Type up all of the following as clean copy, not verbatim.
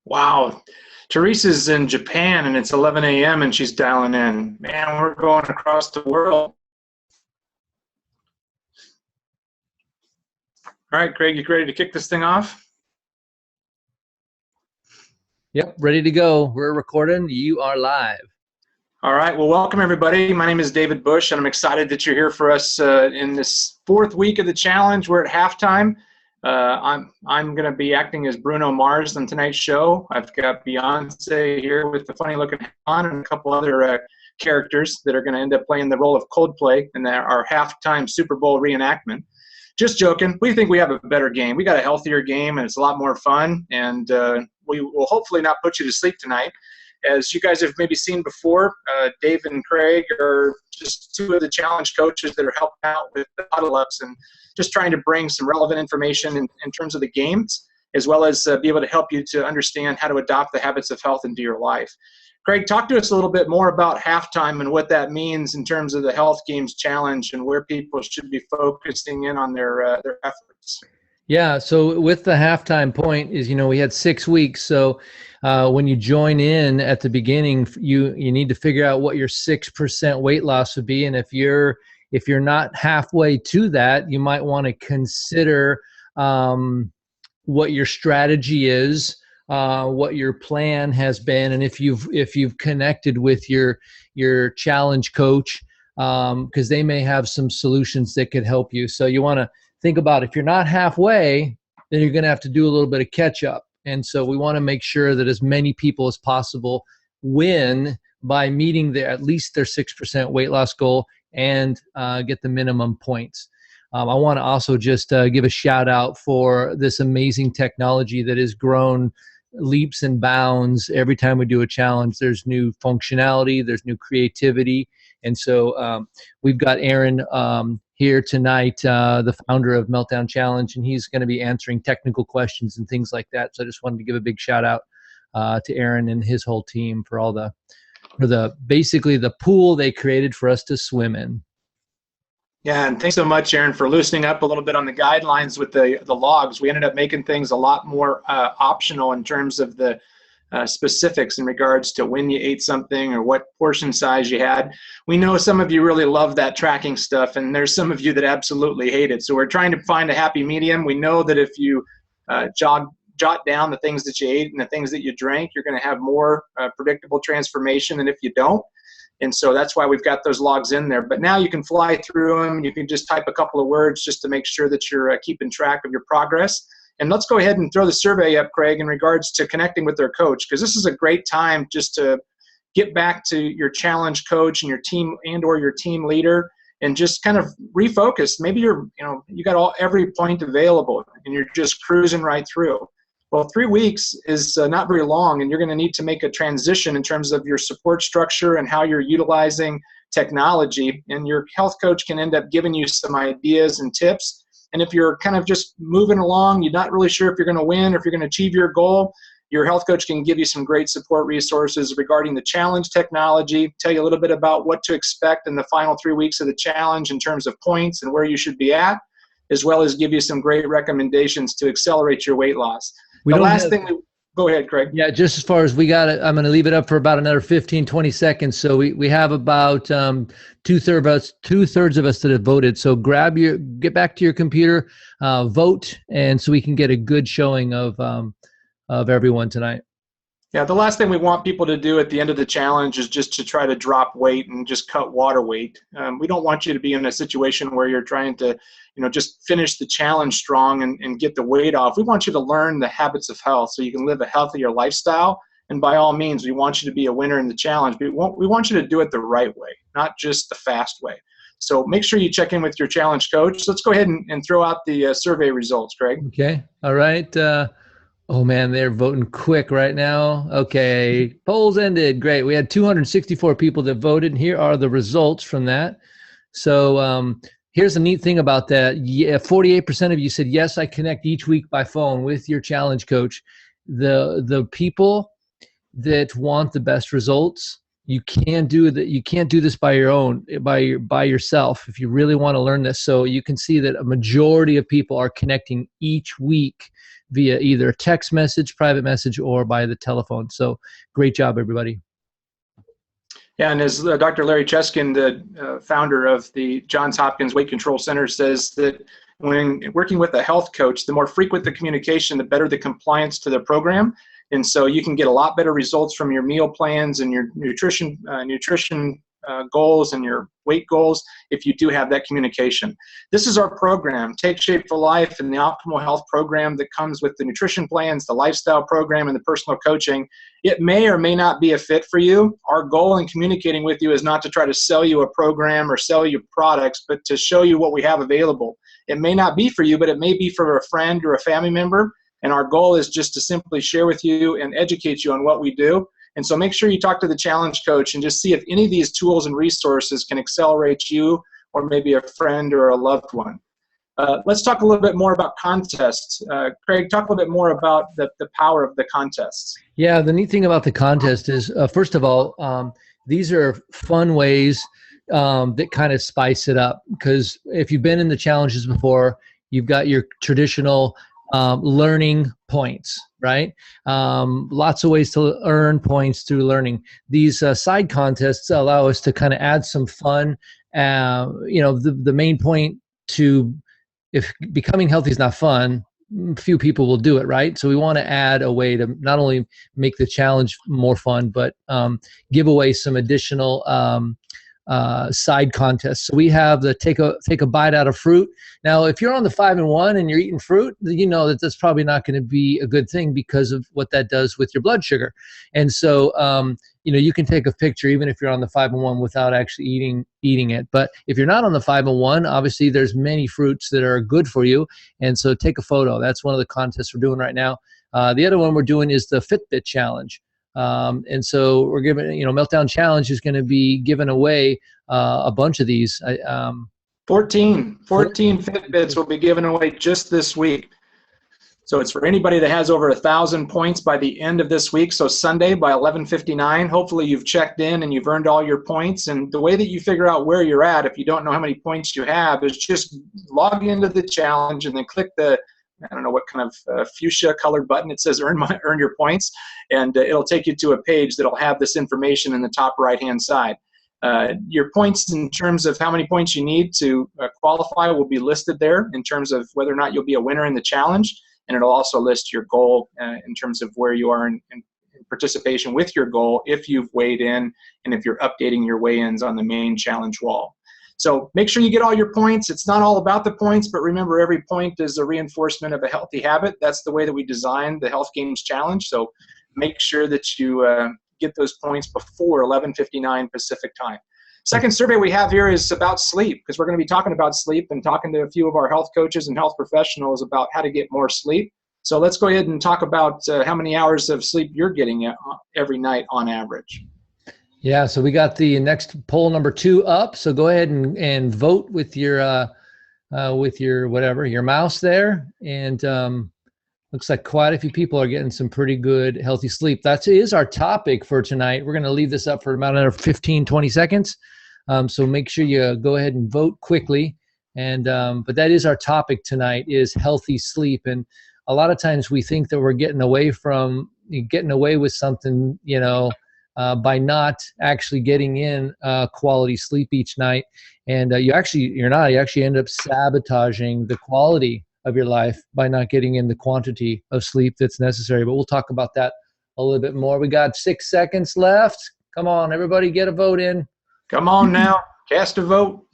Wow. Teresa's in Japan and it's 11 a.m. and she's dialing in. Man, we're going across the world. All right, Craig, you ready to kick this thing off? Yep, ready to go. We're recording. You are live. All right. Well, welcome, everybody. My name is David Bush, and I'm excited that you're here for us in this fourth week of the challenge. We're at halftime. I'm going to be acting as Bruno Mars on tonight's show. I've got Beyonce here with the funny-looking hat on and a couple other characters that are going to end up playing the role of Coldplay in our halftime Super Bowl reenactment. Just joking. We think we have a better game. We got a healthier game, and it's a lot more fun, and we will hopefully not put you to sleep tonight. As you guys have maybe seen before, Dave and Craig are just two of the challenge coaches that are helping out with the Huddle Ups and just trying to bring some relevant information in terms of the games, as well as be able to help you to understand how to adopt the habits of health into your life. Craig, talk to us a little bit more about halftime and what that means in terms of the Health Games Challenge and where people should be focusing in on their efforts. Yeah, so with the halftime point is, we had 6 weeks. So when you join in at the beginning, you need to figure out what your 6% weight loss would be. And if you're not halfway to that, you might want to consider what your strategy is, what your plan has been, and if you've connected with your challenge coach, because they may have some solutions that could help you. So you want to think about, if you're not halfway, then you're going to have to do a little bit of catch up. And so we want to make sure that as many people as possible win by meeting at least their 6% weight loss goal and get the minimum points. I want to also just give a shout out for this amazing technology that has grown leaps and bounds. Every time we do a challenge, there's new functionality, there's new creativity. And so we've got Aaron here tonight, the founder of Meltdown Challenge, and he's going to be answering technical questions and things like that. So I just wanted to give a big shout out to Aaron and his whole team for basically the pool they created for us to swim in. Yeah, and thanks so much, Aaron, for loosening up a little bit on the guidelines with the logs. We ended up making things a lot more optional in terms of the specifics in regards to when you ate something or what portion size you had. We know some of you really love that tracking stuff, and there's some of you that absolutely hate it. So we're trying to find a happy medium. We know that if you jot down the things that you ate and the things that you drank, you're going to have more predictable transformation than if you don't. And so that's why we've got those logs in there. But now you can fly through them. You can just type a couple of words just to make sure that you're keeping track of your progress. And let's go ahead and throw the survey up, Craig, in regards to connecting with their coach, because this is a great time just to get back to your challenge coach and your team or your team leader and just kind of refocus. Maybe you got every point available and you're just cruising right through. Well, 3 weeks is not very long, and you're going to need to make a transition in terms of your support structure and how you're utilizing technology. And your health coach can end up giving you some ideas and tips. And if you're kind of just moving along, you're not really sure if you're going to win or if you're going to achieve your goal, your health coach can give you some great support resources regarding the challenge technology, tell you a little bit about what to expect in the final 3 weeks of the challenge in terms of points and where you should be at, as well as give you some great recommendations to accelerate your weight loss. Go ahead, Craig. Yeah, just as far as we got it, I'm going to leave it up for about another 15, 20 seconds. So we have about two-thirds of us that have voted. So get back to your computer, vote, and so we can get a good showing of everyone tonight. Yeah, the last thing we want people to do at the end of the challenge is just to try to drop weight and just cut water weight. We don't want you to be in a situation where you're trying to, just finish the challenge strong and get the weight off. We want you to learn the habits of health so you can live a healthier lifestyle. And by all means, we want you to be a winner in the challenge. But we want you to do it the right way, not just the fast way. So make sure you check in with your challenge coach. Let's go ahead and throw out the survey results, Craig. Okay. All right. Oh, man, they're voting quick right now. Okay, polls ended. Great. We had 264 people that voted, and here are the results from that. So here's the neat thing about that. 48% of you said, yes, I connect each week by phone with your challenge coach. The people that want the best results you can't do that. You can't do this by yourself if you really want to learn this. So you can see that a majority of people are connecting each week via either text message, private message, or by the telephone. So great job, everybody. Yeah, and as Dr. Larry Cheskin, the founder of the Johns Hopkins Weight Control Center, says that when working with a health coach, the more frequent the communication, the better the compliance to the program. And so you can get a lot better results from your meal plans and your nutrition goals and your weight goals if you do have that communication. This is our program, Take Shape for Life, and the Optimal Health program that comes with the nutrition plans, the lifestyle program, and the personal coaching. It may or may not be a fit for you. Our goal in communicating with you is not to try to sell you a program or sell you products, but to show you what we have available. It may not be for you, but it may be for a friend or a family member. And our goal is just to simply share with you and educate you on what we do. And so make sure you talk to the challenge coach and just see if any of these tools and resources can accelerate you or maybe a friend or a loved one. Let's talk a little bit more about contests. Craig, talk a little bit more about the power of the contests. Yeah, the neat thing about the contest is, first of all, these are fun ways that kind of spice it up. Because if you've been in the challenges before, you've got your traditional learning points, right? Lots of ways to earn points through learning. These side contests allow us to kind of add some fun. The main point to, if becoming healthy is not fun, few people will do it, right? So we want to add a way to not only make the challenge more fun, but give away some additional side contests. So we have the take a bite out of fruit. Now, if you're on the 5-in-1 and you're eating fruit, you know that that's probably not going to be a good thing because of what that does with your blood sugar. And so, you can take a picture even if you're on the 5-in-1 without actually eating it. But if you're not on the 5-in-1, obviously there's many fruits that are good for you. And so take a photo. That's one of the contests we're doing right now. The other one we're doing is the Fitbit challenge. And so we're giving, Meltdown Challenge is going to be giving away a bunch of these. 14 Fitbits will be given away just this week. So it's for anybody that has over 1,000 points by the end of this week. So Sunday by 11:59, hopefully you've checked in and you've earned all your points. And the way that you figure out where you're at, if you don't know how many points you have, is just log into the challenge and then click the, I don't know what kind of fuchsia colored button. It says earn your points, and it'll take you to a page that'll have this information in the top right-hand side. Your points in terms of how many points you need to qualify will be listed there in terms of whether or not you'll be a winner in the challenge, and it'll also list your goal in terms of where you are in participation with your goal if you've weighed in and if you're updating your weigh-ins on the main challenge wall. So make sure you get all your points. It's not all about the points, but remember, every point is a reinforcement of a healthy habit. That's the way that we designed the Health Games Challenge. So make sure that you get those points before 11:59 Pacific time. Second survey we have here is about sleep, because we're going to be talking about sleep and talking to a few of our health coaches and health professionals about how to get more sleep. So let's go ahead and talk about how many hours of sleep you're getting every night on average. Yeah, so we got the next poll number 2 up. So go ahead and vote with your your mouse there. And looks like quite a few people are getting some pretty good healthy sleep. That is our topic for tonight. We're going to leave this up for about another 15, 20 seconds. So make sure you go ahead and vote quickly. And but that is our topic tonight, is healthy sleep. And a lot of times we think that we're getting away with something, by not actually getting in quality sleep each night. And you actually end up sabotaging the quality of your life by not getting in the quantity of sleep that's necessary. But we'll talk about that a little bit more. We got 6 seconds left. Come on, everybody, get a vote in. Come on now, cast a vote.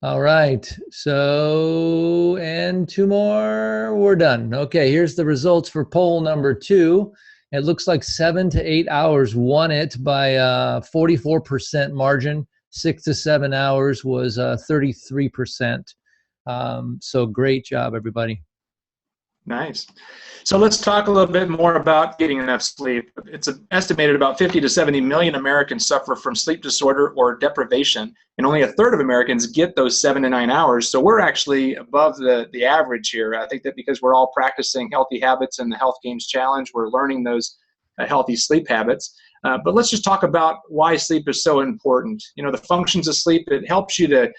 All right. So, and 2 more, we're done. Okay, here's the results for poll number 2. It looks like 7 to 8 hours won it by 44% margin. 6 to 7 hours was 33%. So great job, everybody. Nice. So let's talk a little bit more about getting enough sleep. It's estimated about 50 to 70 million Americans suffer from sleep disorder or deprivation, and only a third of Americans get those 7 to 9 hours. So we're actually above the average here. I think that because we're all practicing healthy habits in the Health Games Challenge, we're learning those healthy sleep habits. But let's just talk about why sleep is so important. The functions of sleep, it helps you to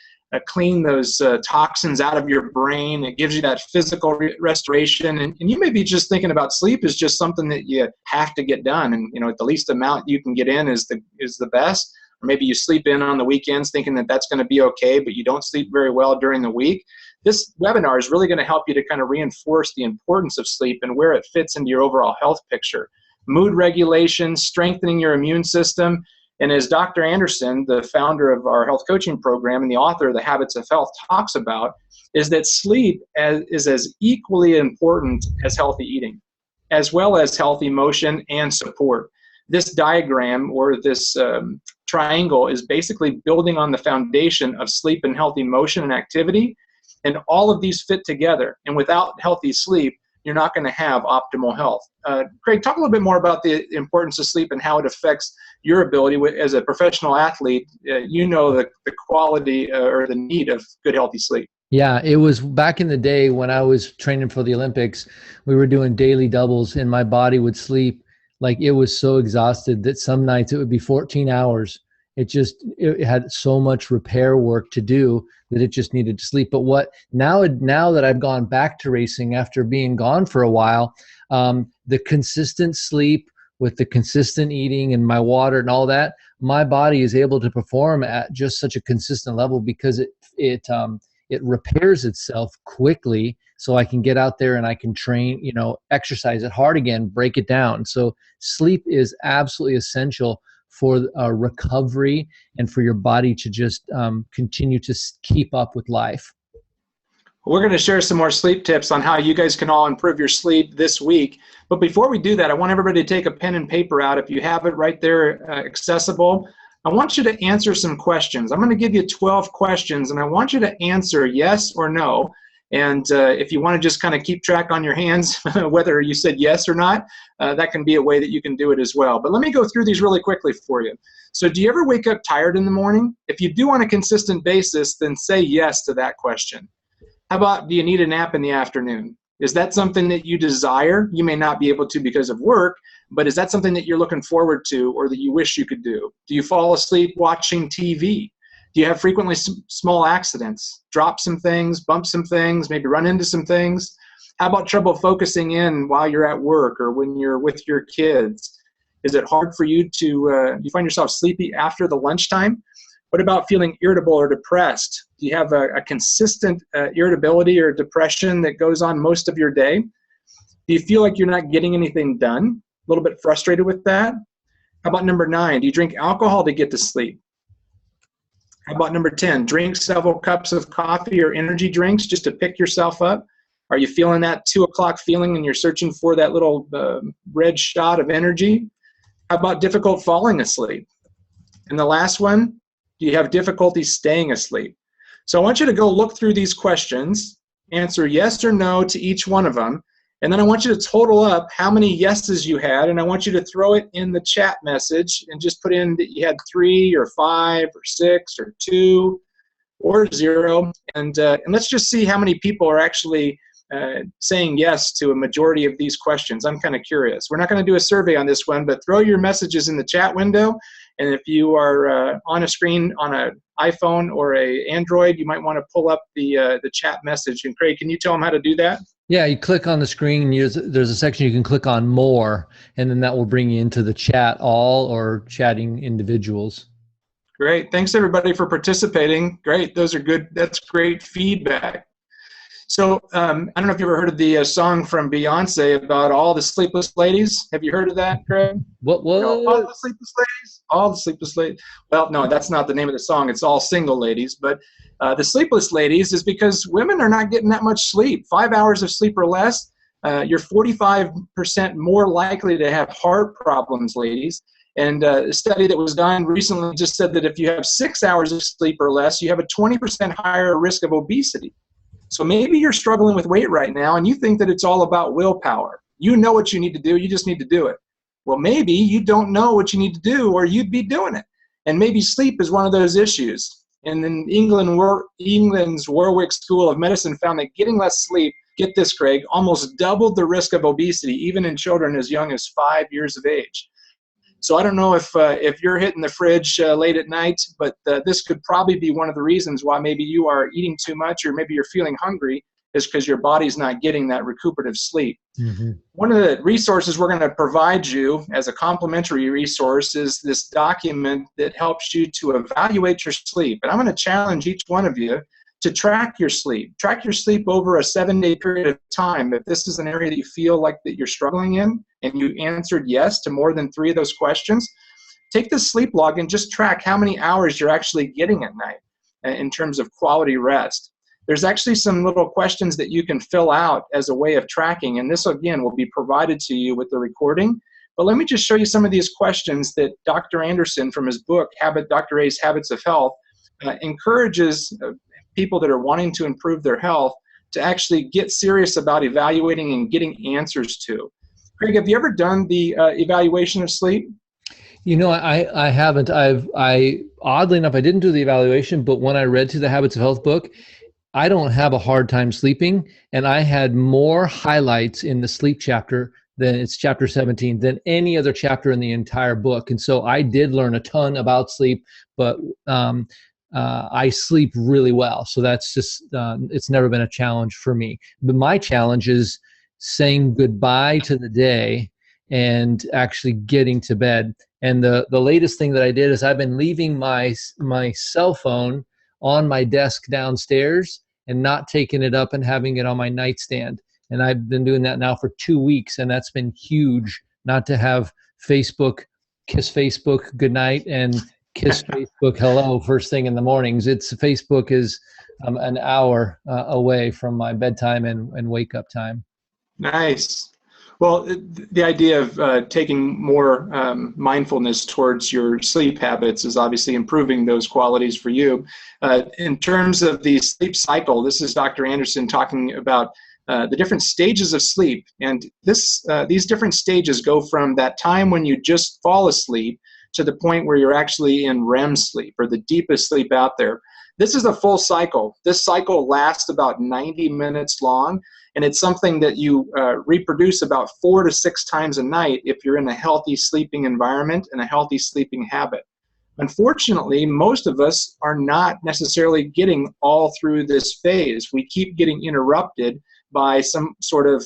clean those toxins out of your brain. It gives you that physical restoration. And you may be just thinking about sleep as just something that you have to get done. And, the least amount you can get in is the best. Or maybe you sleep in on the weekends thinking that that's going to be okay, but you don't sleep very well during the week. This webinar is really going to help you to kind of reinforce the importance of sleep and where it fits into your overall health picture. Mood regulation, strengthening your immune system. And as Dr. Anderson, the founder of our health coaching program and the author of The Habits of Health, talks about, is that sleep is as equally important as healthy eating, as well as healthy motion and support. This diagram, or this triangle, is basically building on the foundation of sleep and healthy motion and activity. And all of these fit together. And without healthy sleep, you're not going to have optimal health. Craig, talk a little bit more about the importance of sleep and how it affects your ability as a professional athlete. The quality or the need of good, healthy sleep. Yeah, it was back in the day when I was training for the Olympics, we were doing daily doubles and my body would sleep like it was so exhausted that some nights it would be 14 hours. It had so much repair work to do that it just needed to sleep. But now that I've gone back to racing after being gone for a while, the consistent sleep with the consistent eating and my water and all that, my body is able to perform at just such a consistent level because it repairs itself quickly, so I can get out there and I can train, exercise it hard again, break it down. So sleep is absolutely essential for recovery and for your body to just continue to keep up with life. We're going to share some more sleep tips on how you guys can all improve your sleep this week. But before we do that, I want everybody to take a pen and paper out. If you have it right there accessible, I want you to answer some questions. I'm going to give you 12 questions, and I want you to answer yes or no. And if you want to just kind of keep track on your hands, whether you said yes or not, that can be a way that you can do it as well. But let me go through these really quickly for you. So do you ever wake up tired in the morning? If you do on a consistent basis, then say yes to that question. How about, do you need a nap in the afternoon? Is that something that you desire? You may not be able to because of work, but is that something that you're looking forward to or that you wish you could do? Do you fall asleep watching TV? Do you have frequently small accidents? Drop some things, bump some things, maybe run into some things? How about trouble focusing in while you're at work or when you're with your kids? Is it hard for you to, you find yourself sleepy after the lunchtime? What about feeling irritable or depressed? Do you have a consistent irritability or depression that goes on most of your day? Do you feel like you're not getting anything done? A little bit frustrated with that? How about number 9? Do you drink alcohol to get to sleep? How about number 10? Drink several cups of coffee or energy drinks just to pick yourself up? Are you feeling that 2 o'clock feeling and you're searching for that little red shot of energy? How about difficult falling asleep? And the last one, do you have difficulty staying asleep? So I want you to go look through these questions, answer yes or no to each one of them, and then I want you to total up how many yeses you had, and I want you to throw it in the chat message and just put in that you had 3 or 5 or 6 or 2 or 0, and let's just see how many people are actually saying yes to a majority of these questions. I'm kind of curious. We're not going to do a survey on this one, but throw your messages in the chat window, and if you are on a screen on an iPhone or a Android, you might want to pull up the chat message. And Craig, can you tell them how to do that? Yeah, you click on the screen, there's a section you can click on more, and then that will bring you into the chat all or chatting individuals. Great. Thanks, everybody, for participating. Great. Those are good. That's great feedback. So I don't know if you've ever heard of the song from Beyonce about all the sleepless ladies. Have you heard of that, Craig? What? All the sleepless ladies? All the sleepless ladies. Well, no, that's not the name of the song. It's all single ladies. But the sleepless ladies is because women are not getting that much sleep. 5 hours of sleep or less, you're 45% more likely to have heart problems, ladies. And a study that was done recently just said that if you have 6 hours of sleep or less, you have a 20% higher risk of obesity. So maybe you're struggling with weight right now and you think that it's all about willpower. You know what you need to do, you just need to do it. Well, maybe you don't know what you need to do or you'd be doing it. And maybe sleep is one of those issues. And then England's Warwick School of Medicine found that getting less sleep, get this, Craig, almost doubled the risk of obesity, even in children as young as 5 years of age. So I don't know if you're hitting the fridge late at night, but this could probably be one of the reasons why maybe you are eating too much, or maybe you're feeling hungry, is because your body's not getting that recuperative sleep. Mm-hmm. One of the resources we're going to provide you as a complimentary resource is this document that helps you to evaluate your sleep. And I'm going to challenge each one of you to track your sleep. Track your sleep over a 7-day period of time. If this is an area that you feel like that you're struggling in, and you answered yes to more than 3 of those questions, take the sleep log and just track how many hours you're actually getting at night in terms of quality rest. There's actually some little questions that you can fill out as a way of tracking, and this, again, will be provided to you with the recording. But let me just show you some of these questions that Dr. Anderson, from his book, Dr. A's Habits of Health, encourages people that are wanting to improve their health to actually get serious about evaluating and getting answers to. Craig, have you ever done the evaluation of sleep? I haven't. I oddly enough, I didn't do the evaluation, but when I read through the Habits of Health book, I don't have a hard time sleeping, and I had more highlights in the sleep chapter than it's chapter 17 than any other chapter in the entire book. And so I did learn a ton about sleep, but I sleep really well. So that's just, it's never been a challenge for me. But my challenge is saying goodbye to the day and actually getting to bed. And the latest thing that I did is I've been leaving my cell phone on my desk downstairs and not taking it up and having it on my nightstand. And I've been doing that now for 2 weeks, and that's been huge, not to have Facebook, kiss Facebook goodnight and kiss Facebook hello first thing in the mornings. Facebook is an hour away from my bedtime and wake up time. Nice. Well, the idea of taking more mindfulness towards your sleep habits is obviously improving those qualities for you. In terms of the sleep cycle, this is Dr. Anderson talking about the different stages of sleep. And these different stages go from that time when you just fall asleep to the point where you're actually in REM sleep, or the deepest sleep out there. This is a full cycle. This cycle lasts about 90 minutes long, and it's something that you reproduce about 4 to 6 times a night if you're in a healthy sleeping environment and a healthy sleeping habit. Unfortunately, most of us are not necessarily getting all through this phase. We keep getting interrupted by some sort of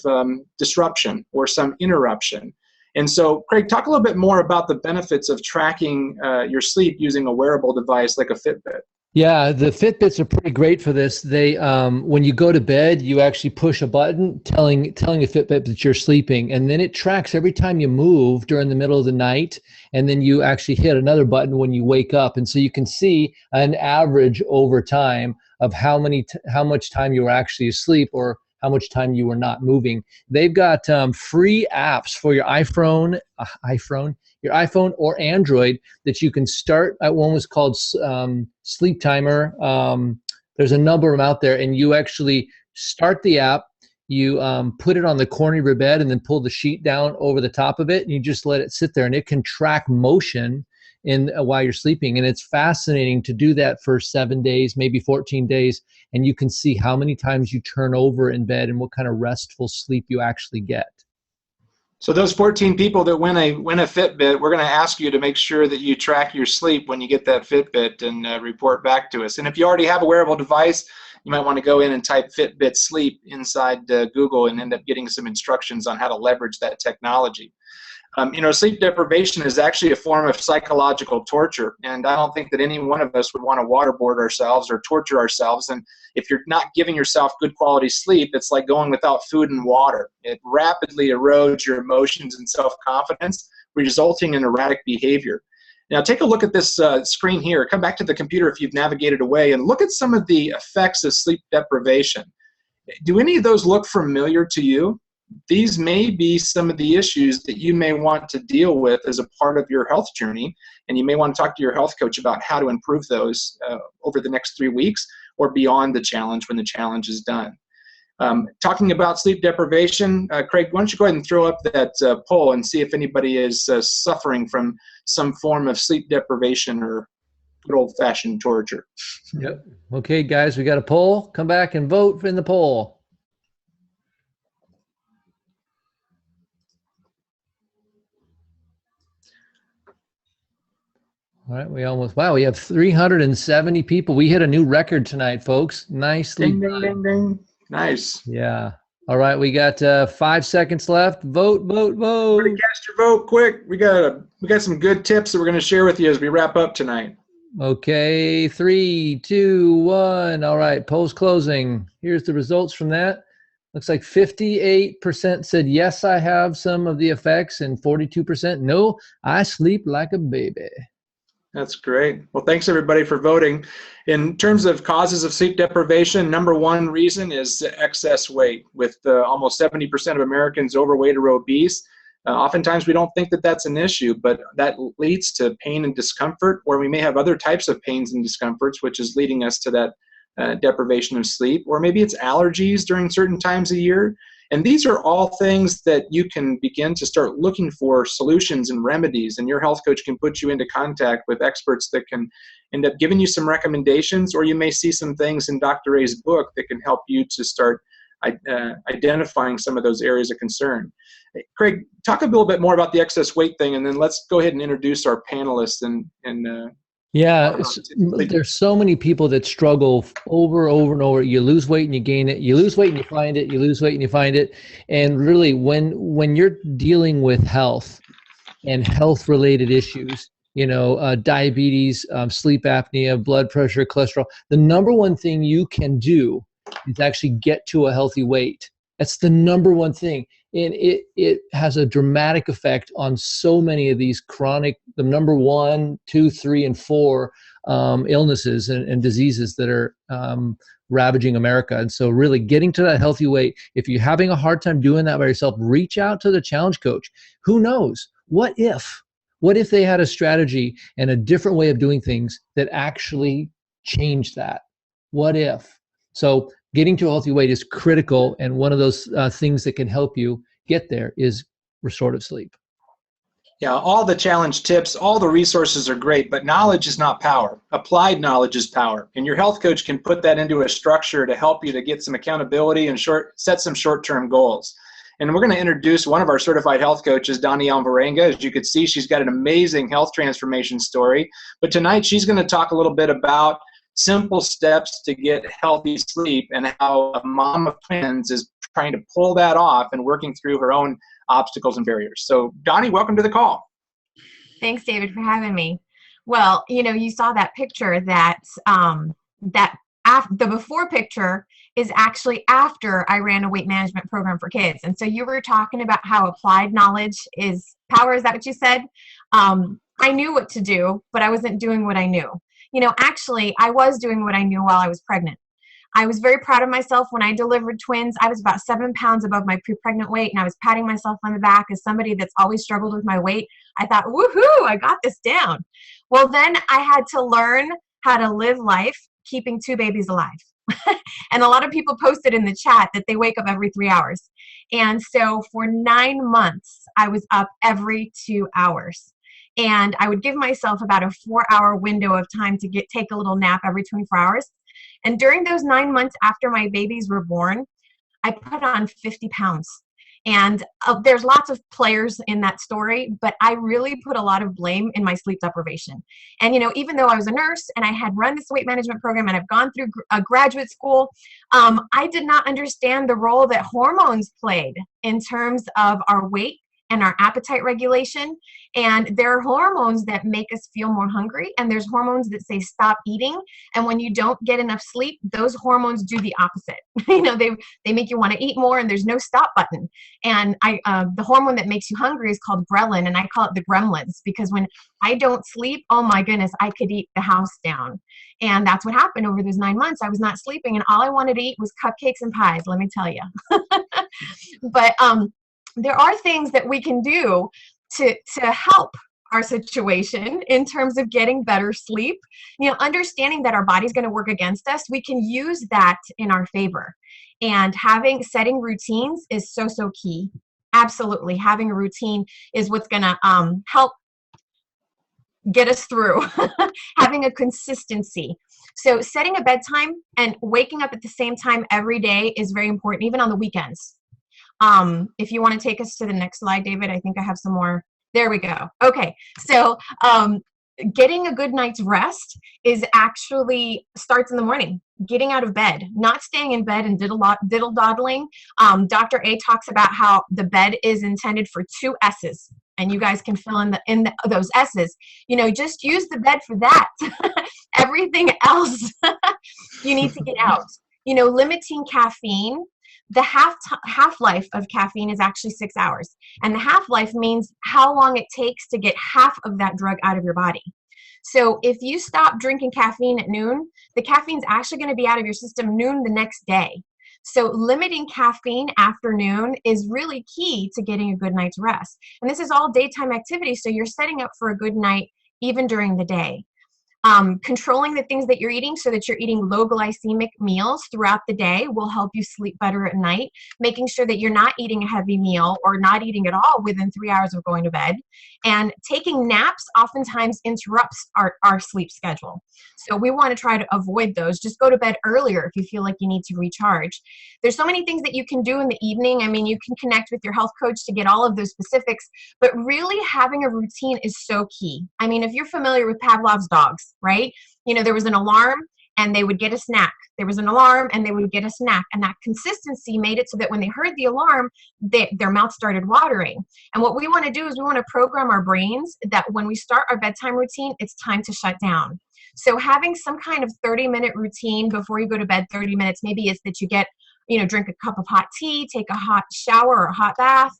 disruption or some interruption. And so, Craig, talk a little bit more about the benefits of tracking your sleep using a wearable device like a Fitbit. Yeah, the Fitbits are pretty great for this. They, when you go to bed, you actually push a button telling a Fitbit that you're sleeping, and then it tracks every time you move during the middle of the night, and then you actually hit another button when you wake up, and so you can see an average over time of how much time you were actually asleep or how much time you were not moving. They've got free apps for your iPhone or Android that you can start. One was called Sleep Timer. There's a number of them out there, and you actually start the app, you put it on the corner of your bed and then pull the sheet down over the top of it, and you just let it sit there, and it can track motion while you're sleeping. And it's fascinating to do that for 7 days, maybe 14 days, and you can see how many times you turn over in bed and what kind of restful sleep you actually get. So those 14 people that win a Fitbit, we're going to ask you to make sure that you track your sleep when you get that Fitbit and report back to us. And if you already have a wearable device, you might want to go in and type Fitbit sleep inside Google and end up getting some instructions on how to leverage that technology. Sleep deprivation is actually a form of psychological torture, and I don't think that any one of us would want to waterboard ourselves or torture ourselves. And if you're not giving yourself good quality sleep, it's like going without food and water. It rapidly erodes your emotions and self-confidence, resulting in erratic behavior. Now, take a look at this screen here. Come back to the computer if you've navigated away and look at some of the effects of sleep deprivation. Do any of those look familiar to you? These may be some of the issues that you may want to deal with as a part of your health journey, and you may want to talk to your health coach about how to improve those over the next 3 weeks or beyond the challenge when the challenge is done. Talking about sleep deprivation, Craig, why don't you go ahead and throw up that poll and see if anybody is suffering from some form of sleep deprivation or good old-fashioned torture. Yep. Okay, guys, we got a poll. Come back and vote in the poll. All right, we have 370 people. We hit a new record tonight, folks. Nicely Ding, ding, done. ding, ding. Nice. Yeah. All right, we got 5 seconds left. Vote, vote, Everybody vote. cast your vote quick. We got some good tips that we're going to share with you as we wrap up tonight. Okay, 3, 2, 1. All right, polls closing. Here's the results from that. Looks like 58% said yes, I have some of the effects, and 42% no, I sleep like a baby. That's great. Well, thanks everybody for voting. In terms of causes of sleep deprivation, number one reason is excess weight. With almost 70% of Americans overweight or obese, oftentimes we don't think that that's an issue, but that leads to pain and discomfort, or we may have other types of pains and discomforts, which is leading us to that deprivation of sleep, or maybe it's allergies during certain times of year. And these are all things that you can begin to start looking for solutions and remedies, and your health coach can put you into contact with experts that can end up giving you some recommendations, or you may see some things in Dr. A's book that can help you to start identifying some of those areas of concern. Craig, talk a little bit more about the excess weight thing, and then let's go ahead and introduce our panelists and yeah, there's so many people that struggle over and over. You lose weight and you gain it. You lose weight and you find it. You lose weight and you find it. And really, when you're dealing with health and health-related issues, diabetes, sleep apnea, blood pressure, cholesterol, the number one thing you can do is actually get to a healthy weight. That's the number one thing. And it has a dramatic effect on so many of these chronic, the number 1, 2, 3, and 4 illnesses and diseases that are ravaging America. And so really getting to that healthy weight, if you're having a hard time doing that by yourself, reach out to the challenge coach. Who knows? What if they had a strategy and a different way of doing things that actually changed that? What if? So getting to a healthy weight is critical, and one of those things that can help you get there is restorative sleep. Yeah, all the challenge tips, all the resources are great, but knowledge is not power. Applied knowledge is power, and your health coach can put that into a structure to help you to get some accountability and set some short-term goals. And we're going to introduce one of our certified health coaches, Danielle Varenga. As you can see, she's got an amazing health transformation story, but tonight she's going to talk a little bit about simple steps to get healthy sleep and how a mom of twins is trying to pull that off and working through her own obstacles and barriers. So Donnie, welcome to the call. Thanks, David, for having me. Well, you saw that picture that the before picture is actually after I ran a weight management program for kids. And so you were talking about how applied knowledge is power. Is that what you said? I knew what to do, but I wasn't doing what I knew. Actually, I was doing what I knew while I was pregnant. I was very proud of myself when I delivered twins. I was about 7 pounds above my pre-pregnant weight, and I was patting myself on the back as somebody that's always struggled with my weight. I thought, woohoo, I got this down. Well, then I had to learn how to live life keeping 2 babies alive. And a lot of people posted in the chat that they wake up every 3 hours. And so for 9 months, I was up every 2 hours. And I would give myself about a 4-hour window of time to take a little nap every 24 hours. And during those 9 months after my babies were born, I put on 50 pounds. And there's lots of players in that story, but I really put a lot of blame in my sleep deprivation. And, even though I was a nurse and I had run this weight management program and I've gone through a graduate school, I did not understand the role that hormones played in terms of our weight and our appetite regulation. And there are hormones that make us feel more hungry, and there's hormones that say stop eating. And when you don't get enough sleep, those hormones do the opposite. They make you want to eat more, and there's no stop button. And the hormone that makes you hungry is called ghrelin, and I call it the gremlins, because when I don't sleep, oh my goodness, I could eat the house down. And that's what happened over those 9 months. I was not sleeping, and all I wanted to eat was cupcakes and pies, let me tell you. But there are things that we can do to help our situation in terms of getting better sleep. Understanding that our body's going to work against us, we can use that in our favor. And setting routines is so key. Absolutely. Having a routine is what's going to help get us through. Having a consistency. So setting a bedtime and waking up at the same time every day is very important, even on the weekends. If you want to take us to the next slide, David, I think I have some more. There we go. Okay. So getting a good night's rest is actually starts in the morning, getting out of bed, not staying in bed and diddle dawdling. Dr. A talks about how the bed is intended for 2 S's, and you guys can fill in those S's. Just use the bed for that. Everything else you need to get out. Limiting caffeine. The half-life of caffeine is actually 6 hours. And the half-life means how long it takes to get half of that drug out of your body. So if you stop drinking caffeine at noon, the caffeine's actually going to be out of your system noon the next day. So limiting caffeine after noon is really key to getting a good night's rest. And this is all daytime activity, so you're setting up for a good night even during the day. Controlling the things that you're eating so that you're eating low glycemic meals throughout the day will help you sleep better at night. Making sure that you're not eating a heavy meal or not eating at all within 3 hours of going to bed. And taking naps oftentimes interrupts our sleep schedule. So we want to try to avoid those. Just go to bed earlier if you feel like you need to recharge. There's so many things that you can do in the evening. I mean, you can connect with your health coach to get all of those specifics, but really having a routine is so key. I mean, if you're familiar with Pavlov's dogs, right? There was an alarm and they would get a snack. There was an alarm and they would get a snack. And that consistency made it so that when they heard the alarm, their mouth started watering. And what we want to do is we want to program our brains that when we start our bedtime routine, it's time to shut down. So having some kind of 30-minute routine before you go to bed, 30 minutes, maybe it's that you get, drink a cup of hot tea, take a hot shower or a hot bath,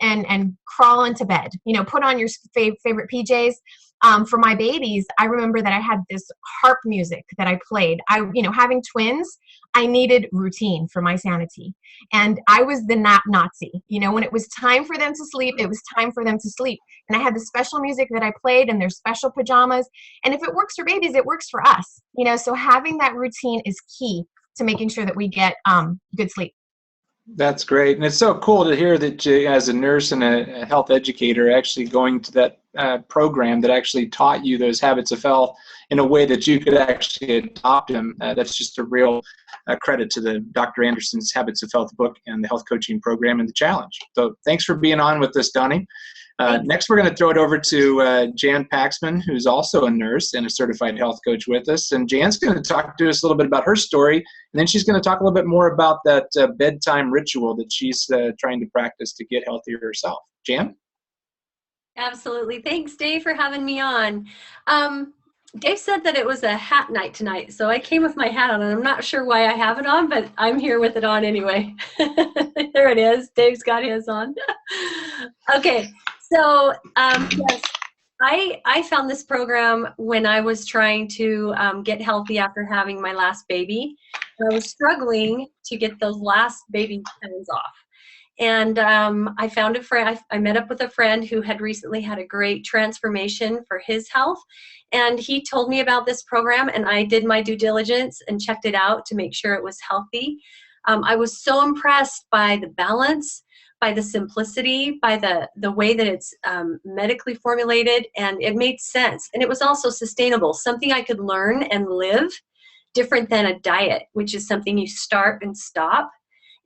and crawl into bed. Put on your favorite PJs. For my babies, I remember that I had this harp music that I played. Having twins, I needed routine for my sanity. And I was the nap Nazi. When it was time for them to sleep, it was time for them to sleep. And I had the special music that I played and their special pajamas. And if it works for babies, it works for us. So having that routine is key to making sure that we get good sleep. That's great. And it's so cool to hear that you, as a nurse and a health educator, actually going to that program that actually taught you those habits of health in a way that you could actually adopt them. That's just a real credit to the Dr. Anderson's Habits of Health book and the health coaching program and the challenge. So thanks for being on with us, Donnie. Next, we're going to throw it over to Jan Paxman, who's also a nurse and a certified health coach with us. And Jan's going to talk to us a little bit about her story, and then she's going to talk a little bit more about that bedtime ritual that she's trying to practice to get healthier herself. Jan? Absolutely. Thanks, Dave, for having me on. Dave said that it was a hat night tonight, so I came with my hat on, and I'm not sure why I have it on, but I'm here with it on anyway. There it is. Dave's got his on. Okay. So, yes, I found this program when I was trying to get healthy after having my last baby. I was struggling to get those last baby pounds off. And I found a friend, I met up with a friend who had recently had a great transformation for his health. And he told me about this program, and I did my due diligence and checked it out to make sure it was healthy. I was so impressed by the balance, by the simplicity, by the way that it's medically formulated, and it made sense. And it was also sustainable, something I could learn and live, different than a diet, which is something you start and stop.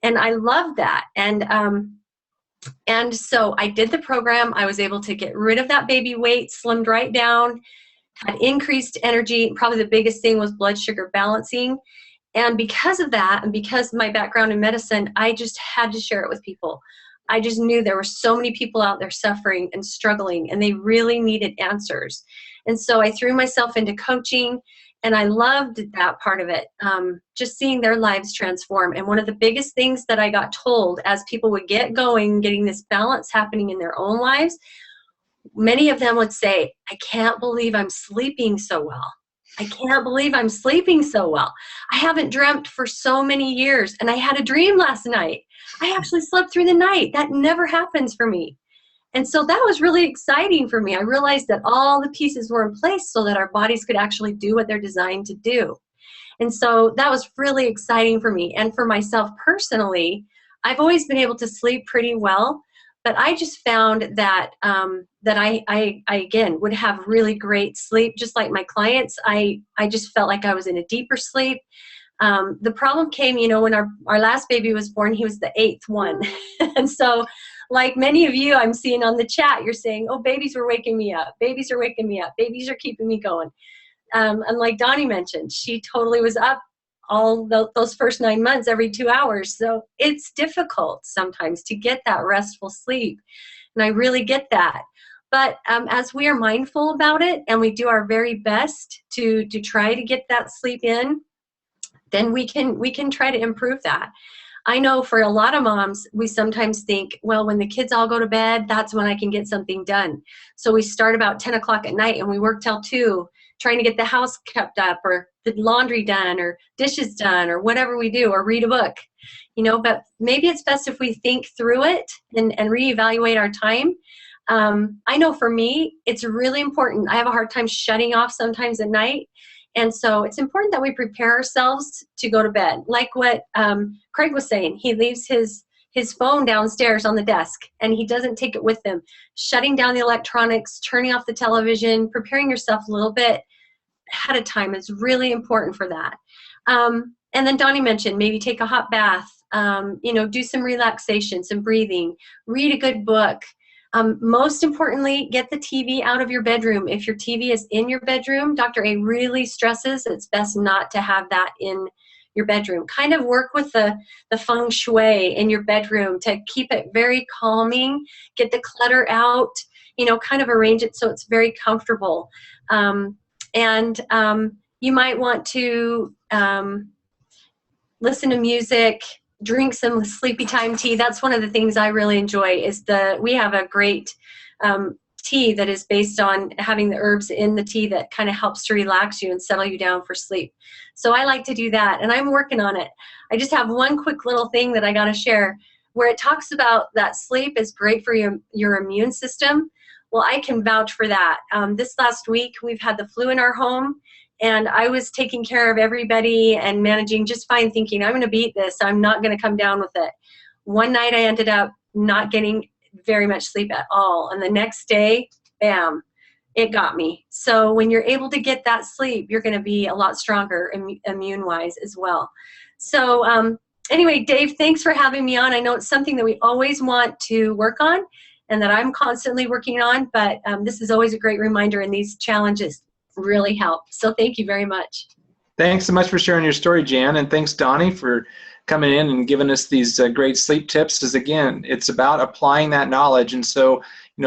And I love that. And so I did the program. I was able to get rid of that baby weight, slimmed right down, had increased energy. Probably the biggest thing was blood sugar balancing. And because of that, and because my background in medicine, I just had to share it with people. I just knew there were so many people out there suffering and struggling, and they really needed answers. And so I threw myself into coaching, and I loved that part of it, just seeing their lives transform. And one of the biggest things that I got told as people would get going, getting this balance happening in their own lives, many of them would say, I can't believe I'm sleeping so well. I can't believe I'm sleeping so well. I haven't dreamt for so many years, and I had a dream last night. I actually slept through the night. That never happens for me. And so that was really exciting for me. I realized that all the pieces were in place so that our bodies could actually do what they're designed to do. And so that was really exciting for me. And for myself personally, I've always been able to sleep pretty well, but I just found that that I again would have really great sleep, just like my clients. I just felt like I was in a deeper sleep. The problem came, when our last baby was born, he was the 8th one. And so like many of you I'm seeing on the chat, you're saying, oh, babies are waking me up. Babies are waking me up. Babies are keeping me going. And like Donnie mentioned, she totally was up all those first 9 months every 2 hours. So it's difficult sometimes to get that restful sleep. And I really get that. But as we are mindful about it and we do our very best to try to get that sleep in, then we can try to improve that. I know for a lot of moms, we sometimes think, well, when the kids all go to bed, that's when I can get something done. So we start about 10 o'clock at night and we work till 2, trying to get the house kept up or the laundry done or dishes done or whatever we do, or read a book, but maybe it's best if we think through it and reevaluate our time. I know for me, it's really important. I have a hard time shutting off sometimes at night. And so it's important that we prepare ourselves to go to bed. Like what Craig was saying, he leaves his phone downstairs on the desk and he doesn't take it with him. Shutting down the electronics, turning off the television, preparing yourself a little bit ahead of time is really important for that. And then Donnie mentioned maybe take a hot bath, do some relaxation, some breathing, read a good book. Most importantly, get the TV out of your bedroom. If your TV is in your bedroom, Dr. A really stresses it's best not to have that in your bedroom. Kind of work with the feng shui in your bedroom to keep it very calming, get the clutter out, kind of arrange it so it's very comfortable. And you might want to listen to music, drink some sleepy time tea. That's one of the things I really enjoy is we have a great tea that is based on having the herbs in the tea that kind of helps to relax you and settle you down for sleep. So I like to do that, and I'm working on it. I just have one quick little thing that I got to share where it talks about that sleep is great for your immune system. Well, I can vouch for that. This last week, we've had the flu in our home, and I was taking care of everybody and managing just fine, thinking, I'm going to beat this. I'm not going to come down with it. One night I ended up not getting very much sleep at all. And the next day, bam, it got me. So when you're able to get that sleep, you're going to be a lot stronger immune-wise as well. So anyway, Dave, thanks for having me on. I know it's something that we always want to work on and that I'm constantly working on, but this is always a great reminder, and these challenges really help. So thank you very much. Thanks so much for sharing your story, Jan, and thanks, Donnie, for coming in and giving us these great sleep tips. Because again, it's about applying that knowledge. And so,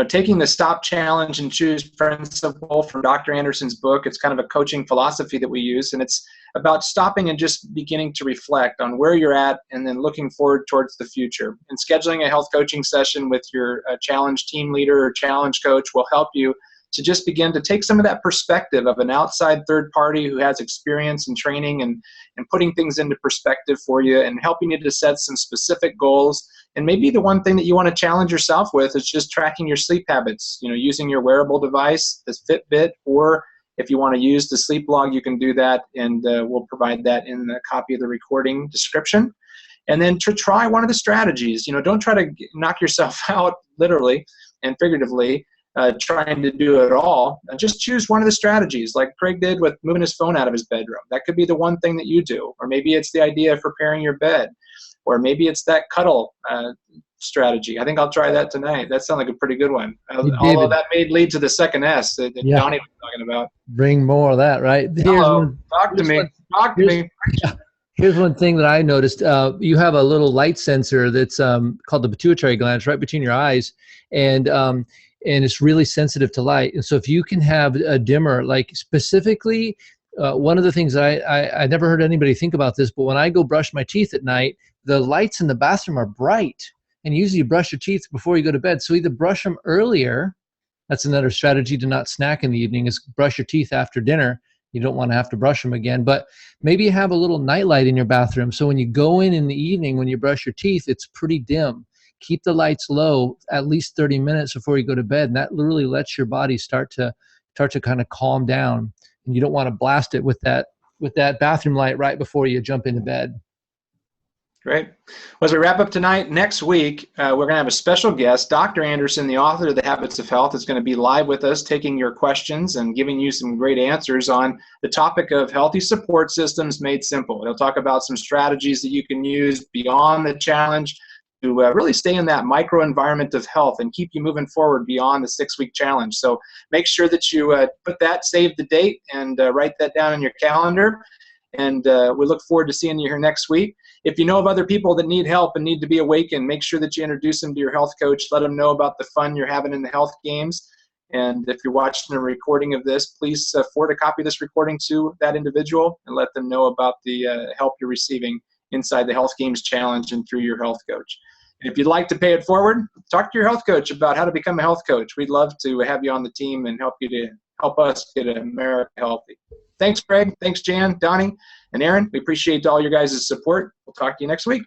taking the Stop Challenge and Choose principle from Dr. Anderson's book, it's kind of a coaching philosophy that we use, and it's about stopping and just beginning to reflect on where you're at and then looking forward towards the future. And scheduling a health coaching session with your challenge team leader or challenge coach will help you to just begin to take some of that perspective of an outside third party who has experience and training and putting things into perspective for you and helping you to set some specific goals. And maybe the one thing that you want to challenge yourself with is just tracking your sleep habits, using your wearable device, this Fitbit, or if you want to use the sleep log, you can do that, and we'll provide that in a copy of the recording description. And then to try one of the strategies, don't try to knock yourself out literally and figuratively, trying to do it all. Just choose one of the strategies, like Craig did with moving his phone out of his bedroom. That could be the one thing that you do. Or maybe it's the idea of preparing your bed. Or maybe it's that cuddle strategy. I think I'll try that tonight. That sounds like a pretty good one. Although that may lead to the second S that Donnie was talking about. Bring more of that, right? Hello, talk to me. Talk to me. Here's one thing that I noticed. You have a little light sensor that's called the pituitary gland. It's right between your eyes. And it's really sensitive to light. And so if you can have a dimmer, like specifically, one of the things I never heard anybody think about this, but when I go brush my teeth at night, the lights in the bathroom are bright. And usually you brush your teeth before you go to bed. So either brush them earlier. That's another strategy to not snack in the evening, is brush your teeth after dinner. You don't want to have to brush them again. But maybe you have a little nightlight in your bathroom. So when you go in the evening, when you brush your teeth, it's pretty dim. Keep the lights low at least 30 minutes before you go to bed. And that literally lets your body start to kind of calm down. And you don't want to blast it with that bathroom light right before you jump into bed. Great. Well, as we wrap up tonight, next week, we're going to have a special guest. Dr. Anderson, the author of The Habits of Health, is going to be live with us, taking your questions and giving you some great answers on the topic of healthy support systems made simple. He'll talk about some strategies that you can use beyond the challenge really stay in that micro environment of health and keep you moving forward beyond the 6-week challenge. So make sure that you put that, save the date, and write that down in your calendar. And we look forward to seeing you here next week. If you know of other people that need help and need to be awakened, make sure that you introduce them to your health coach. Let them know about the fun you're having in the health games. And if you're watching a recording of this, please forward a copy of this recording to that individual and let them know about the help you're receiving inside the Health Games Challenge and through your health coach. And if you'd like to pay it forward, talk to your health coach about how to become a health coach. We'd love to have you on the team and help us get America healthy. Thanks, Greg. Thanks, Jan, Donnie, and Aaron. We appreciate all your guys' support. We'll talk to you next week.